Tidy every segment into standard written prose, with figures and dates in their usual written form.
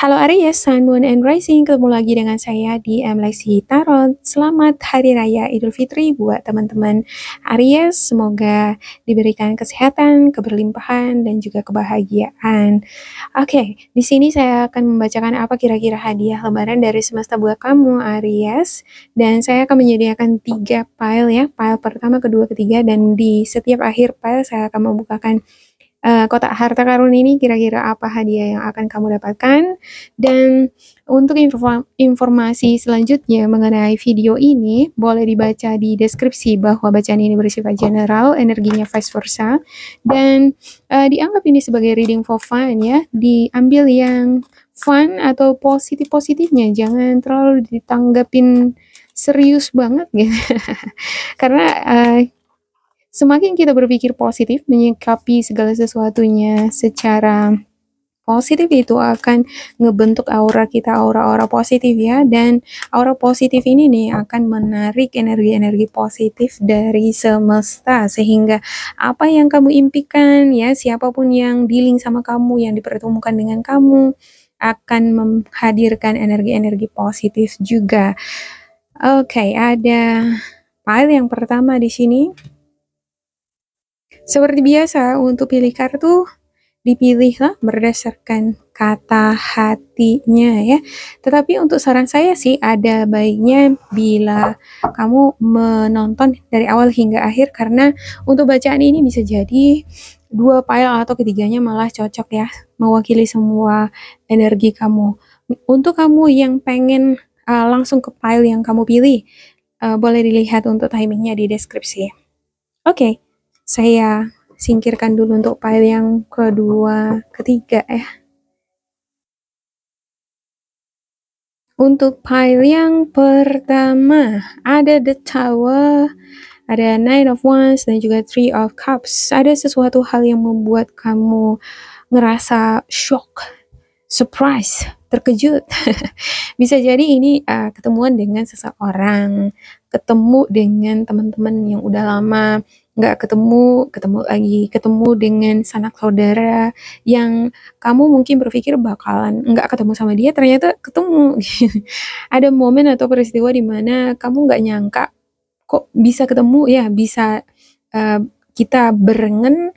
Halo Aries, Sun, Moon, and Rising, ketemu lagi dengan saya di Lexi Tarot. Selamat Hari Raya Idul Fitri buat teman-teman Aries. Semoga diberikan kesehatan, keberlimpahan, dan juga kebahagiaan. Oke, di sini saya akan membacakan apa kira-kira hadiah lebaran dari semesta buat kamu Aries. Dan saya akan menyediakan 3 pile ya, pile pertama, kedua, ketiga, dan di setiap akhir pile saya akan membukakan kotak harta karun ini kira-kira apa hadiah yang akan kamu dapatkan. Dan untuk informasi selanjutnya mengenai video ini boleh dibaca di deskripsi bahwa bacaan ini bersifat general, energinya vice versa, dan dianggap ini sebagai reading for fun ya, diambil yang fun atau positif-positifnya, jangan terlalu ditanggapin serius banget gitu. Karena semakin kita berpikir positif, menyikapi segala sesuatunya secara positif, itu akan ngebentuk aura kita, aura-aura positif ya. Dan aura positif ini nih akan menarik energi-energi positif dari semesta, sehingga apa yang kamu impikan ya, siapapun yang dealing sama kamu, yang dipertemukan dengan kamu, akan menghadirkan energi-energi positif juga. Oke, ada pile yang pertama di sini. Seperti biasa, untuk pilih kartu, dipilihlah berdasarkan kata hatinya ya. Tetapi untuk saran saya sih, ada baiknya bila kamu menonton dari awal hingga akhir, karena untuk bacaan ini bisa jadi 2 pile atau ketiganya malah cocok ya, mewakili semua energi kamu. Untuk kamu yang pengen langsung ke pile yang kamu pilih, boleh dilihat untuk timingnya di deskripsi. Oke. Saya singkirkan dulu untuk pile yang kedua, ketiga ya. Untuk pile yang pertama, ada The Tower, ada Nine of Wands, dan juga Three of Cups. Ada sesuatu hal yang membuat kamu ngerasa shock, surprise, terkejut. Bisa jadi ini ketemuan dengan seseorang, ketemu dengan teman-teman yang udah lama nggak ketemu lagi, ketemu dengan sanak saudara yang kamu mungkin berpikir bakalan nggak ketemu sama dia, ternyata ketemu. Ada momen atau peristiwa di mana kamu nggak nyangka kok bisa ketemu ya, bisa kita barengan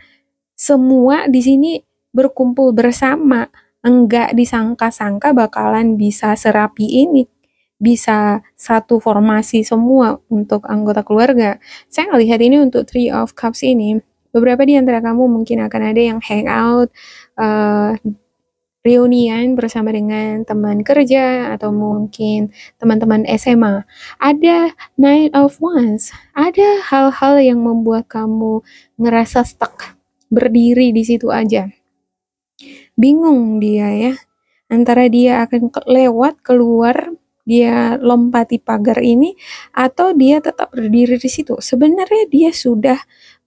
semua di sini berkumpul bersama. Enggak disangka-sangka bakalan bisa serapi ini, bisa satu formasi semua untuk anggota keluarga. Saya ngelihat ini untuk Three of Cups ini, beberapa di antara kamu mungkin akan ada yang hangout, reunian bersama dengan teman kerja atau mungkin teman-teman SMA. Ada Nine of Wands, ada hal-hal yang membuat kamu ngerasa stuck, berdiri di situ aja. Bingung dia ya, antara dia akan lewat keluar, dia lompati pagar ini, atau dia tetap berdiri di situ. Sebenarnya dia sudah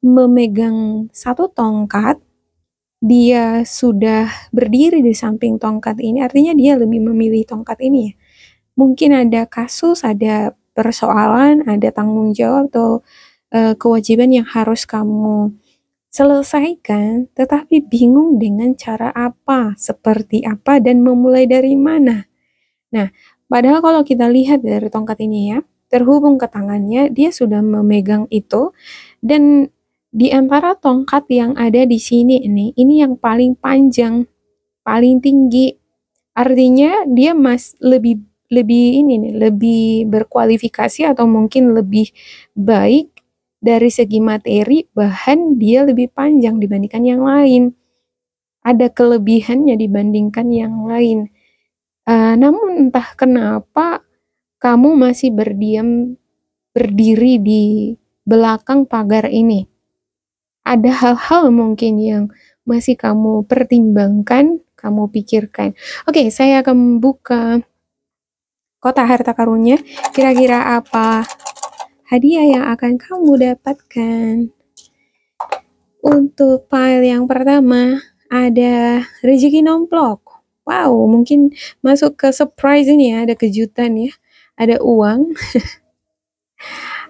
memegang satu tongkat, dia sudah berdiri di samping tongkat ini, artinya dia lebih memilih tongkat ini ya. Mungkin ada kasus, ada persoalan, ada tanggung jawab atau kewajiban yang harus kamu selesaikan, tetapi bingung dengan cara apa, seperti apa, dan memulai dari mana. Nah, padahal kalau kita lihat dari tongkat ini ya, terhubung ke tangannya, dia sudah memegang itu, dan di antara tongkat yang ada di sini ini yang paling panjang, paling tinggi. Artinya dia lebih berkualifikasi atau mungkin lebih baik dari segi materi, bahan dia lebih panjang dibandingkan yang lain. Ada kelebihannya dibandingkan yang lain. Namun entah kenapa kamu masih berdiri di belakang pagar ini. Ada hal-hal mungkin yang masih kamu pertimbangkan, kamu pikirkan. Oke, saya akan buka kotak harta karunnya. Kira-kira apa hadiah yang akan kamu dapatkan? Untuk pile yang pertama, ada rezeki nomplok. Wow, mungkin masuk ke surprise ini ya, ada kejutan ya. Ada uang,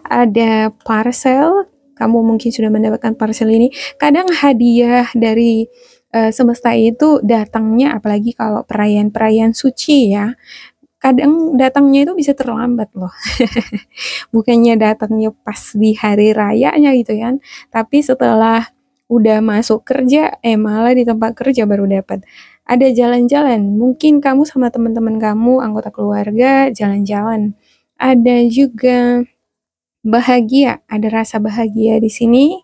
ada parcel, kamu mungkin sudah mendapatkan parcel ini. Kadang hadiah dari semesta itu datangnya, apalagi kalau perayaan-perayaan suci ya, kadang datangnya itu bisa terlambat loh. Bukannya datangnya pas di hari rayanya gitu kan, tapi setelah udah masuk kerja, malah di tempat kerja baru dapat. Ada jalan-jalan, mungkin kamu sama teman-teman kamu, anggota keluarga, jalan-jalan. Ada juga bahagia, ada rasa bahagia di sini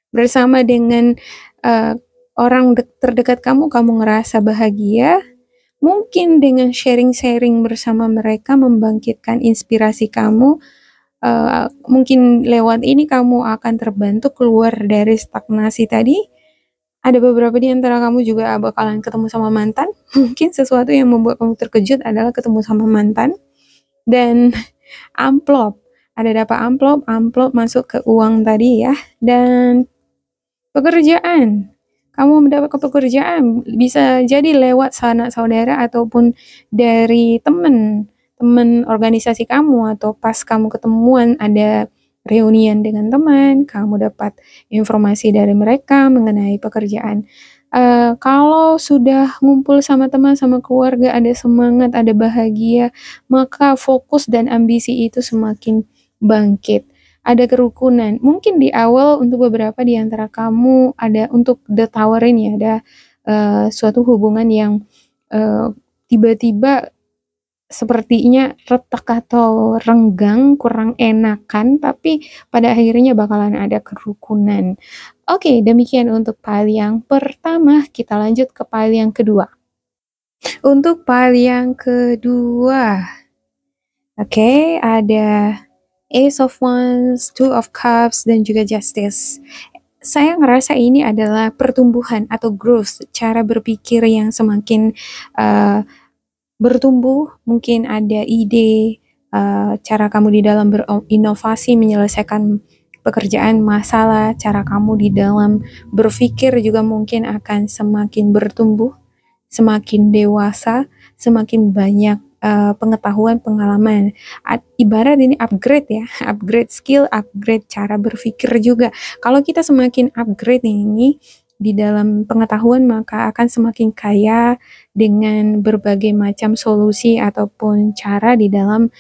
bersama dengan uh, orang terdekat kamu, kamu ngerasa bahagia. Mungkin dengan sharing-sharing bersama mereka membangkitkan inspirasi kamu. Mungkin lewat ini kamu akan terbantu keluar dari stagnasi tadi. Ada beberapa di antara kamu juga bakalan ketemu sama mantan. Mungkin sesuatu yang membuat kamu terkejut adalah ketemu sama mantan. Dan amplop. Ada dapat amplop masuk ke uang tadi ya. Dan pekerjaan. Kamu mendapatkan pekerjaan bisa jadi lewat sanak saudara ataupun dari teman organisasi kamu, atau pas kamu ketemuan ada reunian dengan teman, kamu dapat informasi dari mereka mengenai pekerjaan. Kalau sudah ngumpul sama teman, sama keluarga, ada semangat, ada bahagia, maka fokus dan ambisi itu semakin bangkit. Ada kerukunan. Mungkin di awal untuk beberapa di antara kamu ada untuk the tower ini ada suatu hubungan yang tiba-tiba sepertinya retak atau renggang, kurang enakan, tapi pada akhirnya bakalan ada kerukunan. Oke, demikian untuk pile yang pertama. Kita lanjut ke pile yang kedua. Untuk pile yang kedua, oke, ada Ace of Wands, Two of Cups, dan juga Justice. Saya ngerasa ini adalah pertumbuhan atau growth, cara berpikir yang semakin bertumbuh. Mungkin ada ide, cara kamu di dalam berinovasi menyelesaikan pekerjaan, masalah, cara kamu di dalam berpikir juga mungkin akan semakin bertumbuh, semakin dewasa, semakin banyak pengetahuan, pengalaman. Ibarat ini upgrade ya, upgrade skill, upgrade cara berpikir juga. Kalau kita semakin upgrade ini di dalam pengetahuan, maka akan semakin kaya dengan berbagai macam solusi ataupun cara di dalam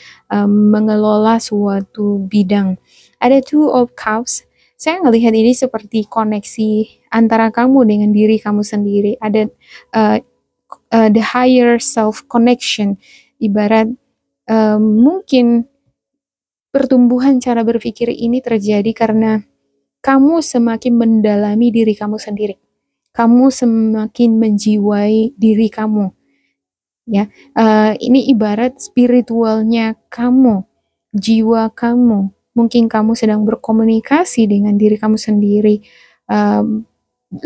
mengelola suatu bidang. Ada Two of Cups. Saya ngelihat ini seperti koneksi antara kamu dengan diri kamu sendiri. Ada the higher self connection. Ibarat mungkin pertumbuhan cara berpikir ini terjadi karena kamu semakin mendalami diri kamu sendiri. Kamu semakin menjiwai diri kamu. Ya, ini ibarat spiritualnya kamu, jiwa kamu. Mungkin kamu sedang berkomunikasi dengan diri kamu sendiri,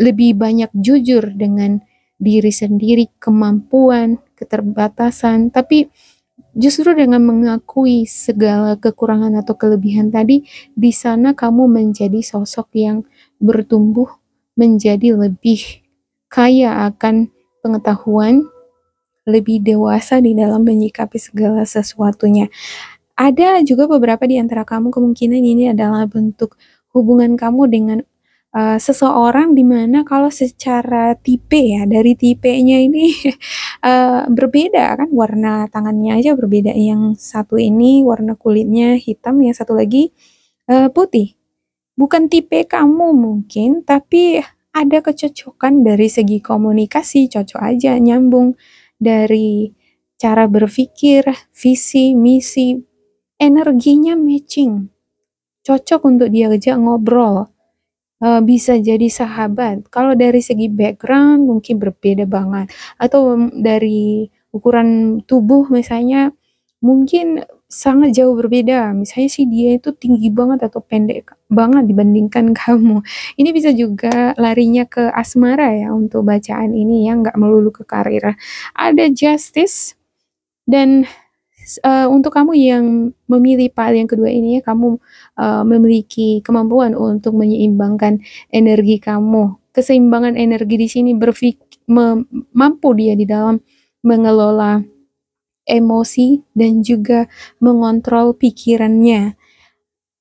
lebih banyak jujur dengan diri sendiri, kemampuan, keterbatasan, tapi justru dengan mengakui segala kekurangan atau kelebihan tadi, di sana kamu menjadi sosok yang bertumbuh, menjadi lebih kaya akan pengetahuan, lebih dewasa di dalam menyikapi segala sesuatunya. Ada juga beberapa di antara kamu kemungkinan ini adalah bentuk hubungan kamu dengan seseorang, dimana kalau secara tipe ya, dari tipenya ini berbeda kan, warna tangannya aja berbeda. Yang satu ini warna kulitnya hitam, yang satu lagi putih. Bukan tipe kamu mungkin, tapi ada kecocokan dari segi komunikasi, cocok aja, nyambung dari cara berpikir, visi, misi, energinya matching, cocok untuk diajak ngobrol. Bisa jadi sahabat. Kalau dari segi background mungkin berbeda banget, atau dari ukuran tubuh misalnya mungkin sangat jauh berbeda. Misalnya sih dia itu tinggi banget atau pendek banget dibandingkan kamu. Ini bisa juga larinya ke asmara ya untuk bacaan ini ya, nggak melulu ke karir. Ada Justice. Dan untuk kamu yang memilih pile yang kedua ini ya, kamu memiliki kemampuan untuk menyeimbangkan energi kamu. Keseimbangan energi di sini mampu dia di dalam mengelola emosi dan juga mengontrol pikirannya.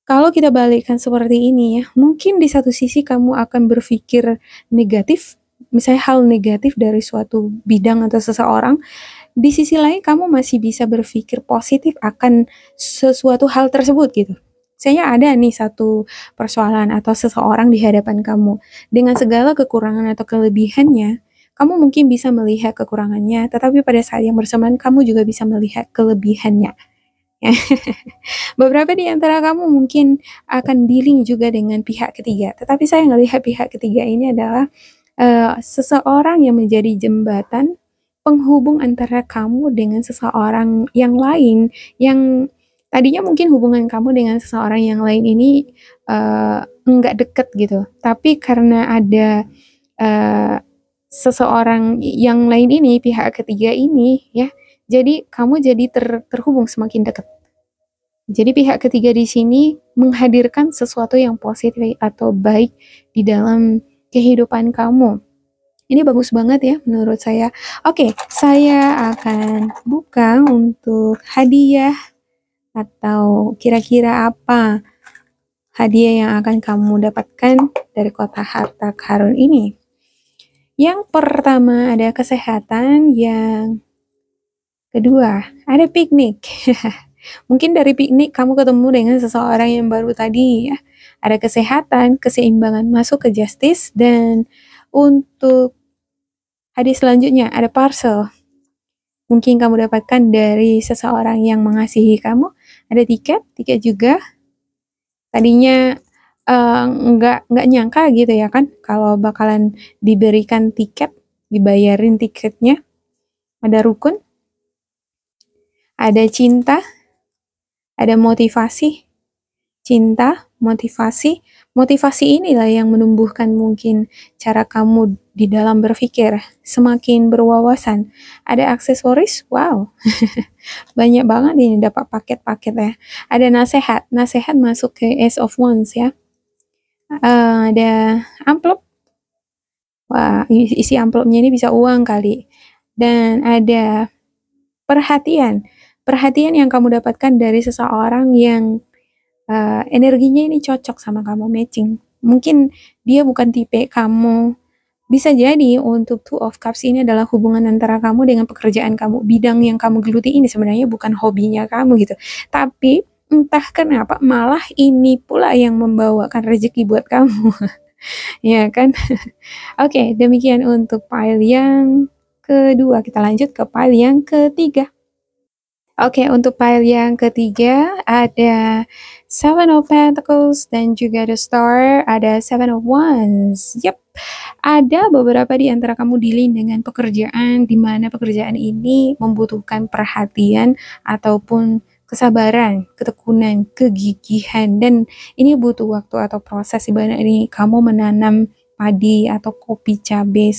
Kalau kita balikkan seperti ini ya, mungkin di satu sisi kamu akan berpikir negatif, misalnya hal negatif dari suatu bidang atau seseorang, di sisi lain kamu masih bisa berpikir positif akan sesuatu hal tersebut gitu. Misalnya ada nih satu persoalan atau seseorang di hadapan kamu dengan segala kekurangan atau kelebihannya, kamu mungkin bisa melihat kekurangannya, tetapi pada saat yang bersamaan kamu juga bisa melihat kelebihannya. Beberapa di antara kamu mungkin akan dealing juga dengan pihak ketiga, tetapi saya melihat pihak ketiga ini adalah seseorang yang menjadi jembatan penghubung antara kamu dengan seseorang yang lain, yang tadinya mungkin hubungan kamu dengan seseorang yang lain ini enggak deket gitu, tapi karena ada seseorang yang lain ini, pihak ketiga ini ya, jadi kamu jadi terhubung semakin dekat. Jadi pihak ketiga di sini menghadirkan sesuatu yang positif atau baik di dalam kehidupan kamu. Ini bagus banget ya menurut saya. Oke, saya akan buka untuk hadiah atau kira-kira apa hadiah yang akan kamu dapatkan dari kotak harta karun ini. Yang pertama ada kesehatan, yang kedua ada piknik. Mungkin dari piknik kamu ketemu dengan seseorang yang baru tadi ya. Ada kesehatan, keseimbangan masuk ke justice, dan untuk hadiah selanjutnya ada parcel. Mungkin kamu dapatkan dari seseorang yang mengasihi kamu. Ada tiket juga. Tadinya nggak nyangka gitu ya kan, kalau bakalan diberikan tiket, dibayarin tiketnya. Ada rukun, ada cinta, ada motivasi, cinta, motivasi inilah yang menumbuhkan mungkin cara kamu di dalam berpikir, semakin berwawasan. Ada aksesoris, wow, banyak banget ini dapat paket-paket ya. Ada nasihat masuk ke Ace of Wands ya. Ada amplop, wah isi amplopnya ini bisa uang kali. Dan ada perhatian yang kamu dapatkan dari seseorang yang energinya ini cocok sama kamu, matching. Mungkin dia bukan tipe kamu. Bisa jadi untuk Two of Cups ini adalah hubungan antara kamu dengan pekerjaan kamu. Bidang yang kamu geluti ini sebenarnya bukan hobinya kamu gitu. Tapi entah kenapa malah ini pula yang membawakan rezeki buat kamu. Ya kan? Oke, demikian untuk pile yang kedua. Kita lanjut ke pile yang ketiga. Oke, untuk pile yang ketiga ada Seven of Pentacles dan juga The Star, ada Seven of Wands. Yep, ada beberapa di antara kamu dealing dengan pekerjaan di mana pekerjaan ini membutuhkan perhatian ataupun kesabaran, ketekunan, kegigihan, dan ini butuh waktu atau proses. Di mana ini kamu menanam padi atau kopi cabai.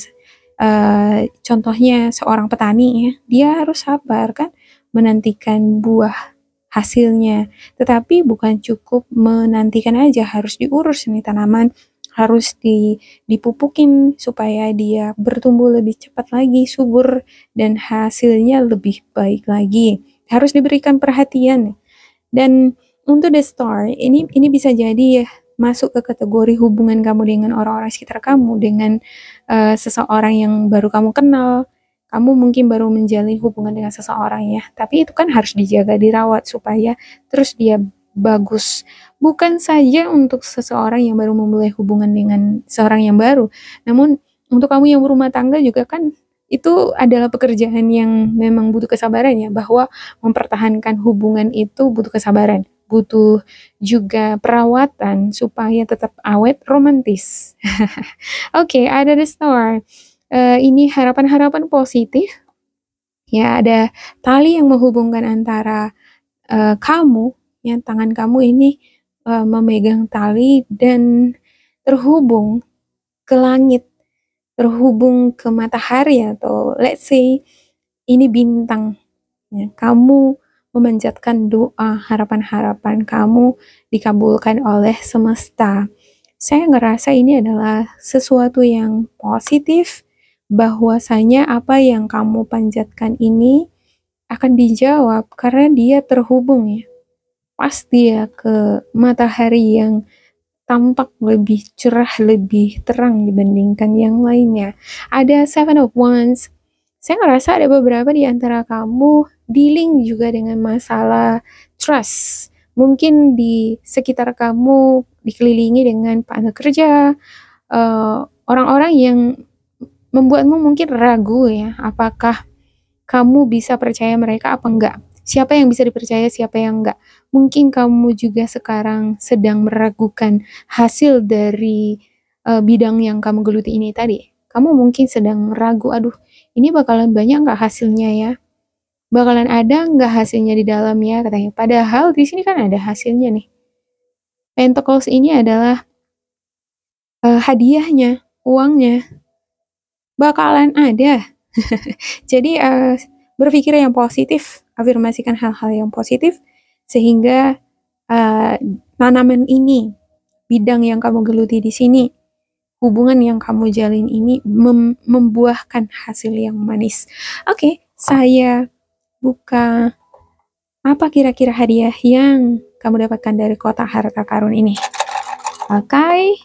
Contohnya seorang petani ya, dia harus sabar kan, menantikan buah hasilnya. Tetapi bukan cukup menantikan aja, harus diurus nih tanaman, harus dipupukin supaya dia bertumbuh lebih cepat lagi, subur, dan hasilnya lebih baik lagi. Harus diberikan perhatian. Dan untuk The Star, ini bisa jadi ya masuk ke kategori hubungan kamu dengan orang-orang sekitar kamu, dengan seseorang yang baru kamu kenal. Kamu mungkin baru menjalin hubungan dengan seseorang ya, tapi itu kan harus dijaga, dirawat supaya terus dia bagus. Bukan saja untuk seseorang yang baru memulai hubungan dengan seorang yang baru, namun untuk kamu yang berumah tangga juga kan itu adalah pekerjaan yang memang butuh kesabaran ya, bahwa mempertahankan hubungan itu butuh kesabaran, butuh juga perawatan supaya tetap awet, romantis. Oke, ada The Star. Ini harapan-harapan positif. Ya, ada tali yang menghubungkan antara kamu, yang tangan kamu ini memegang tali dan terhubung ke langit, terhubung ke matahari, atau let's say ini bintang. Ya, kamu memanjatkan doa, harapan-harapan kamu dikabulkan oleh semesta. Saya ngerasa ini adalah sesuatu yang positif, bahwasanya apa yang kamu panjatkan ini akan dijawab karena dia terhubung ya. Pas dia ke matahari yang tampak lebih cerah, lebih terang dibandingkan yang lainnya. Ada Seven of Wands. Saya ngerasa ada beberapa di antara kamu dealing juga dengan masalah trust. Mungkin di sekitar kamu dikelilingi dengan partner kerja, orang-orang yang membuatmu mungkin ragu ya, apakah kamu bisa percaya mereka apa enggak? Siapa yang bisa dipercaya, siapa yang enggak? Mungkin kamu juga sekarang sedang meragukan hasil dari bidang yang kamu geluti ini tadi. Kamu mungkin sedang ragu, aduh, ini bakalan banyak nggak hasilnya ya? Bakalan ada nggak hasilnya di dalam ya katanya. Padahal di sini kan ada hasilnya nih. Pentacles ini adalah hadiahnya, uangnya bakalan ada. Jadi berpikir yang positif, afirmasikan hal-hal yang positif sehingga tanaman ini, bidang yang kamu geluti di sini, hubungan yang kamu jalin ini membuahkan hasil yang manis. Oke, saya buka apa kira-kira hadiah yang kamu dapatkan dari kotak harta karun ini. Oke,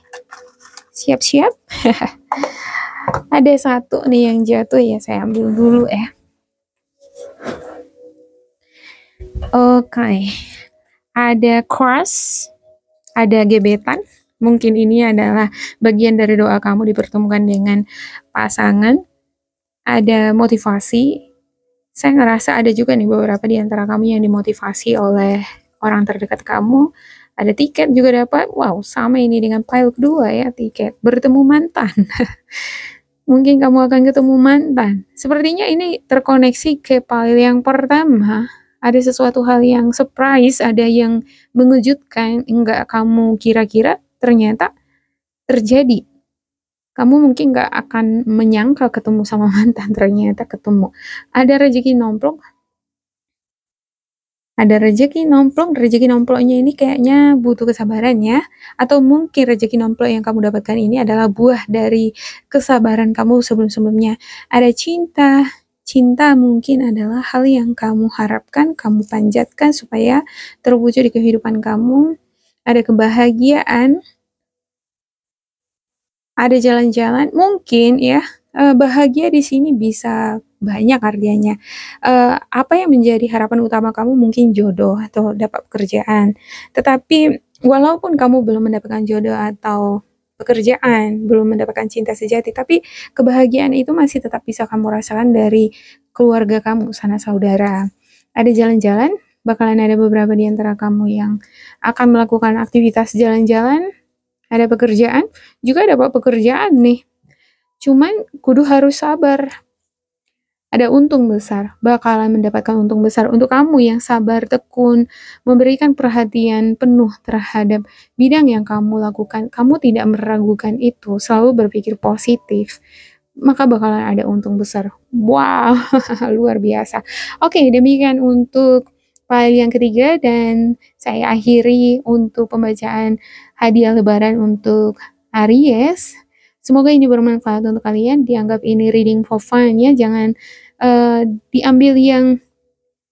siap-siap. Ada satu nih yang jatuh ya, saya ambil dulu ya. Oke, ada cross, ada gebetan. Mungkin ini adalah bagian dari doa kamu dipertemukan dengan pasangan. Ada motivasi. Saya ngerasa ada juga nih beberapa di antara kamu yang dimotivasi oleh orang terdekat kamu. Ada tiket juga dapat. Wow, sama ini dengan pile kedua ya, tiket. Bertemu mantan. Mungkin kamu akan ketemu mantan. Sepertinya ini terkoneksi ke pile yang pertama. Ada sesuatu hal yang surprise, ada yang mengejutkan, enggak kamu kira-kira, ternyata terjadi. Kamu mungkin nggak akan menyangka ketemu sama mantan, ternyata ketemu. Ada rezeki nomplok. Ada rezeki nomplok, rezeki nomploknya ini kayaknya butuh kesabaran ya. Atau mungkin rezeki nomplok yang kamu dapatkan ini adalah buah dari kesabaran kamu sebelum-sebelumnya. Ada cinta. Cinta mungkin adalah hal yang kamu harapkan, kamu panjatkan supaya terwujud di kehidupan kamu. Ada kebahagiaan. Ada jalan-jalan, mungkin ya, bahagia di sini bisa banyak artinya. Apa yang menjadi harapan utama kamu mungkin jodoh atau dapat pekerjaan. Tetapi walaupun kamu belum mendapatkan jodoh atau pekerjaan, belum mendapatkan cinta sejati, tapi kebahagiaan itu masih tetap bisa kamu rasakan dari keluarga kamu, sanak saudara. Ada jalan-jalan, bakalan ada beberapa di antara kamu yang akan melakukan aktivitas jalan-jalan. Ada pekerjaan, juga dapat pekerjaan nih. Cuman kudu harus sabar. Ada untung besar, bakalan mendapatkan untung besar untuk kamu yang sabar, tekun, memberikan perhatian penuh terhadap bidang yang kamu lakukan. Kamu tidak meragukan itu, selalu berpikir positif. Maka bakalan ada untung besar. Wow, luar biasa. Oke, demikian untuk file yang ketiga dan saya akhiri untuk pembacaan hadiah lebaran untuk Aries. Semoga ini bermanfaat untuk kalian. Dianggap ini reading for fun ya, jangan diambil yang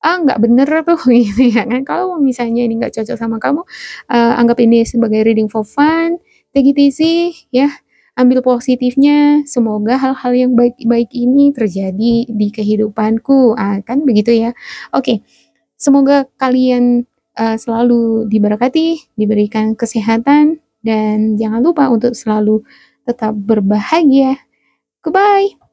nggak bener tuh gitu ya kan. Kalau misalnya ini nggak cocok sama kamu, anggap ini sebagai reading for fun, take it easy ya. Ambil positifnya, semoga hal-hal yang baik-baik ini terjadi di kehidupanku. Kan begitu ya. Oke. Semoga kalian selalu diberkati, diberikan kesehatan, dan jangan lupa untuk selalu tetap berbahagia. Goodbye!